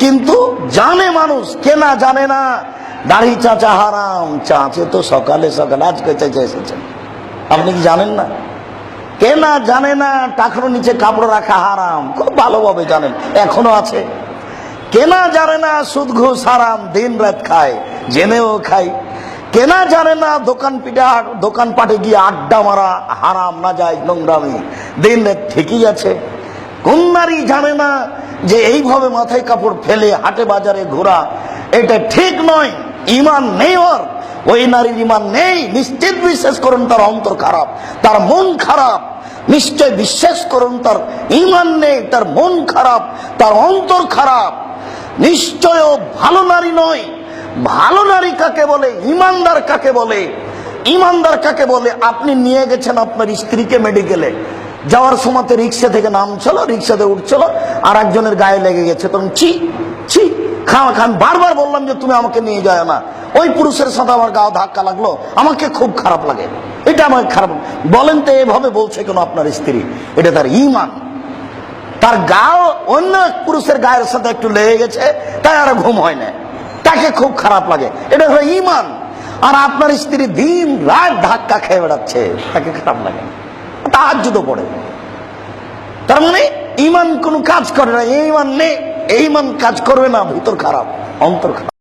কিন্তু জানে মানুষ, কেনা জানে না দাড়ি চাচা হারাম। চাচে তো সকালে সকালে আজকে চেঁচে এসেছেন, আপনি কি জানেন না? কেনা জানে না টাকার নিচে কাপড় রাখা হারাম, খুব ভালোভাবে জানেন, এখনো আছে। কেনা জানে না সুদ ঘুষ হারাম, দিন রাত খায়, জেনেও খায়। কেনা জানে না দোকানপাটে গিয়ে আড্ডা মারা হারাম, না যায় নোংরামি, দিন রাত ঠিকই আছে। কোন নারী জানে না যে এইভাবে মাথায় কাপড় ফেলে হাটে বাজারে ঘোরা এটা ঠিক নয়, ইমান নেই ওর, ওই নারীর ইমান নেই। নিশ্চিত বিশ্বাস করুন তার অন্তর খারাপ, তার মন খারাপ। নিশ্চয় বিশ্বাস করুন তার ইমান নেই, তার মন খারাপ, তার অন্তর খারাপ। নিশ্চয় ও ভালো নারী নয়। ভালো নারী কাকে বলে, ইমানদার কাকে বলে? ইমানদার কাকে বলে? আপনি নিয়ে গেছেন আপনার স্ত্রীকে মেডিকেলে, যাওয়ার সময় রিক্সা থেকে নামছিল, রিক্সাতে উঠছিল, আর একজনের গায়ে লেগে গেছে, তখন ছি ছি খান বারবার বললাম যে তুমি আমাকে নিয়ে যায় না, ওই পুরুষের সাথে আমার গাও ধাক্কা লাগলো, আমাকে খুব খারাপ লাগে, এটা আমাকে খারাপ বলেন। তো এভাবে বলছে কেন আপনার স্ত্রী? এটা তার ইমান। তার গাও অন্য এক পুরুষের গায়ের সাথে একটু লেগে গেছে, তাই আর ঘুম হয় না, তাকে খুব খারাপ লাগে, এটা হলো ইমান। আর আপনার স্ত্রী দিন রাত ধাক্কা খেয়ে বেড়াচ্ছে, তাকে খারাপ লাগে, তাহাজ্জুদ পড়ে। তার মানে ইমান কোন কাজ করে না, ইমান নেই, ইমান কাজ করবে না, ভিতর খারাপ, অন্তর খারাপ।